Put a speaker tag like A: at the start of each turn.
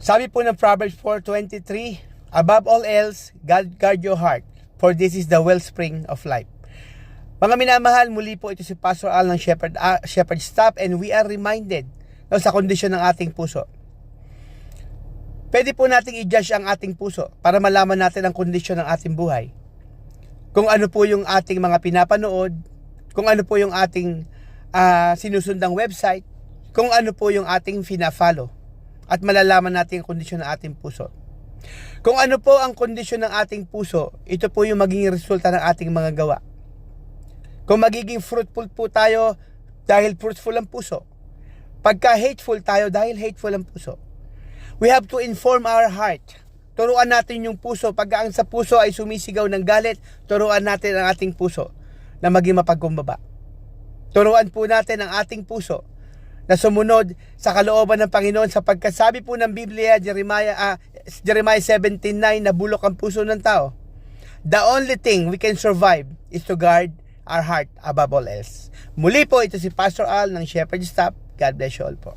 A: Sabi po ng Proverbs 4:23, above all else, guard your heart, for this is the wellspring of life. Mga minamahal, muli po ito si Pastor Al ng Shepherd Staff, and we are reminded sa kondisyon ng ating puso. Pwede po nating i-judge ang ating puso para malaman natin ang kondisyon ng ating buhay. Kung ano po yung ating mga pinapanood, kung ano po yung ating sinusundang website, kung ano po yung ating fina-follow, at malalaman natin ang kondisyon ng ating puso. Kung ano po ang kondisyon ng ating puso, ito po yung magiging resulta ng ating mga gawa. Kung magiging fruitful po tayo dahil fruitful ang puso, pagka hateful tayo dahil hateful ang puso, we have to inform our heart. Turuan natin yung puso. Pagka ang sa puso ay sumisigaw ng galit, turuan natin ang ating puso na maging mapagkumbaba. Turuan po natin ang ating puso na sumunod sa kalooban ng Panginoon, sapagkat sabi po ng Biblia, Jeremiah 17:9, na bulok ang puso ng tao. The only thing we can survive is to guard our heart above all else. Muli po, ito si Pastor Al ng Shepherd Staff. God bless you all po.